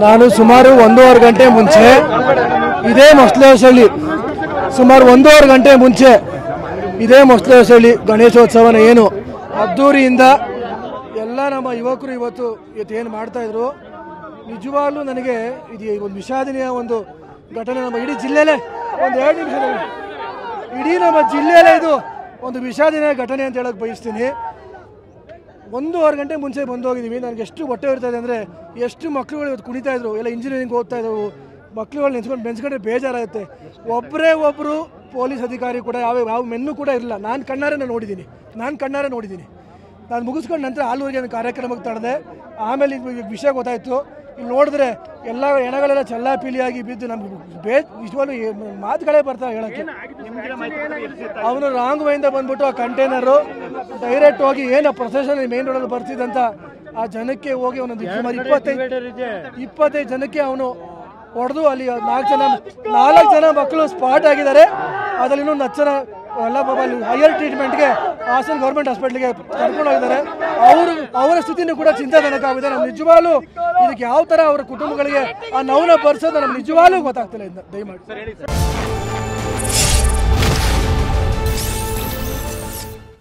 ನಾನು ಸುಮಾರು 1.5 ಗಂಟೆ ಮುಂಚೆ ಇದೇ ಮೊಸಳೆ ಹೊಸಳ್ಳಿ ಸುಮಾರು 1.5 ಗಂಟೆ ಮುಂಚೆ ಇದೇ ಮೊಸಳೆ ಹೊಸಳ್ಳಿ ಗಣೇಶೋತ್ಸವನ ಏನು ಅದ್ದೂರಿಯಿಂದ ಎಲ್ಲ ನಮ್ಮ ಯುವಕರು ಇವತ್ತು ಏನು ಮಾಡ್ತಾ ಇದ್ರು ನಿಜವಾಗ್ಲೂ ನನಗೆ ಇದು ಒಂದು ವಿಷಾದನೀಯ ಒಂದು ಘಟನೆ. ನಮ್ಮ ಇಡೀ ಜಿಲ್ಲೆಲೇ ಒಂದು 2 ನಿಮಿಷದಲ್ಲಿ ಇಡೀ ನಮ್ಮ ಜಿಲ್ಲೆಯಲ್ಲೇ ಇದು ಒಂದು ವಿಷಾದನೀಯ ಘಟನೆ ಅಂತ ಹೇಳಕ್ಕೆ ಬಯಸ್ತೀನಿ. 1.5 ಗಂಟೆ ಮುಂಚೆ ಬಂದು ಹೋಗಿದ್ದೀವಿ. ನನಗೆ ಎಷ್ಟು ಹೊಟ್ಟೆ ಇರ್ತದೆ ಅಂದರೆ ಎಷ್ಟು ಮಕ್ಕಳುಗಳು ಇವತ್ತು ಕುಣಿತಾ ಇದ್ರು, ಎಲ್ಲ ಇಂಜಿನಿಯರಿಂಗ್ ಓದ್ತಾ ಇದ್ದವು ಮಕ್ಕಳುಗಳು ನೆನೆಸ್ಕೊಂಡ್ರೆ ಬೇಜಾರಾಗುತ್ತೆ. ಒಬ್ಬರು ಪೊಲೀಸ್ ಅಧಿಕಾರಿ ಕೂಡ ಯಾವ ಮೆನ್ನು ಕೂಡ ಇರಲಿಲ್ಲ. ನಾನು ಕಣ್ಣಾರೆ ನೋಡಿದ್ದೀನಿ. ನಾನು ಮುಗಿಸ್ಕೊಂಡು ನಂತರ ಆಲೂರಿಗೆ ಒಂದು ಕಾರ್ಯಕ್ರಮಕ್ಕೆ ತಡೆದೆ. ಆಮೇಲೆ ವಿಷಯ ಗೊತ್ತಾಯಿತು. ಇಲ್ಲಿ ನೋಡಿದ್ರೆ ಎಲ್ಲ ಹೆಣಗಳೆಲ್ಲ ಚಲ್ಲಾಪಿಲಿಯಾಗಿ ಬಿದ್ದು ನಮ್ಗೆ ನಿಜವಾಗ್ಲೂ ಮಾತುಗಳೇ ಬರ್ತಾವೆ ಹೇಳೋಕ್ಕೆ. ಅವನು ರಾಂಗ್ ವೈಯಿಂದ ಬಂದ್ಬಿಟ್ಟು ಆ ಕಂಟೈನರು ಡೈರೆಕ್ಟ್ ಹೋಗಿ ಏನು ಪ್ರೊಸೆಷನ್ ಮೇನ್ ರೋಡಲ್ಲಿ ಬರ್ತಿದ್ದಂತ ಆ ಜನಕ್ಕೆ ಹೋಗಿ ಅವನೊಂದು ಸುಮಾರು 25 ಜನಕ್ಕೆ ಅವನು ಹೊಡೆದು ಅಲ್ಲಿ 4 ಜನ ಮಕ್ಕಳು ಸ್ಪಾಟ್ ಆಗಿದ್ದಾರೆ. ಅದರಲ್ಲಿ ಇನ್ನೊಂದು 10 ಜನ ಎಲ್ಲ ಅಲ್ಲಿ ಹೈಯರ್ ಟ್ರೀಟ್ಮೆಂಟ್ಗೆ ಹಾಸನ ಗೌರ್ಮೆಂಟ್ ಹಾಸ್ಪಿಟ್ಲಿಗೆ ಕರ್ಕೊಂಡು ಹೋಗಿದ್ದಾರೆ. ಅವರ ಸ್ಥಿತಿನೂ ಕೂಡ ಚಿಂತಾಜನಕ ಆಗಿದೆ. ನಮ್ಗೆ ನಿಜವಾಗ್ಲೂ ಇದಕ್ಕೆ ಯಾವ ಥರ ಅವರ ಕುಟುಂಬಗಳಿಗೆ ಆ ನೋವನ್ನ ಭರಿಸೋದು ನಮ್ಗೆ ನಿಜವಾಗ್ಲೂ ಗೊತ್ತಾಗ್ತಿಲ್ಲ. ದಯಮಾಡಿ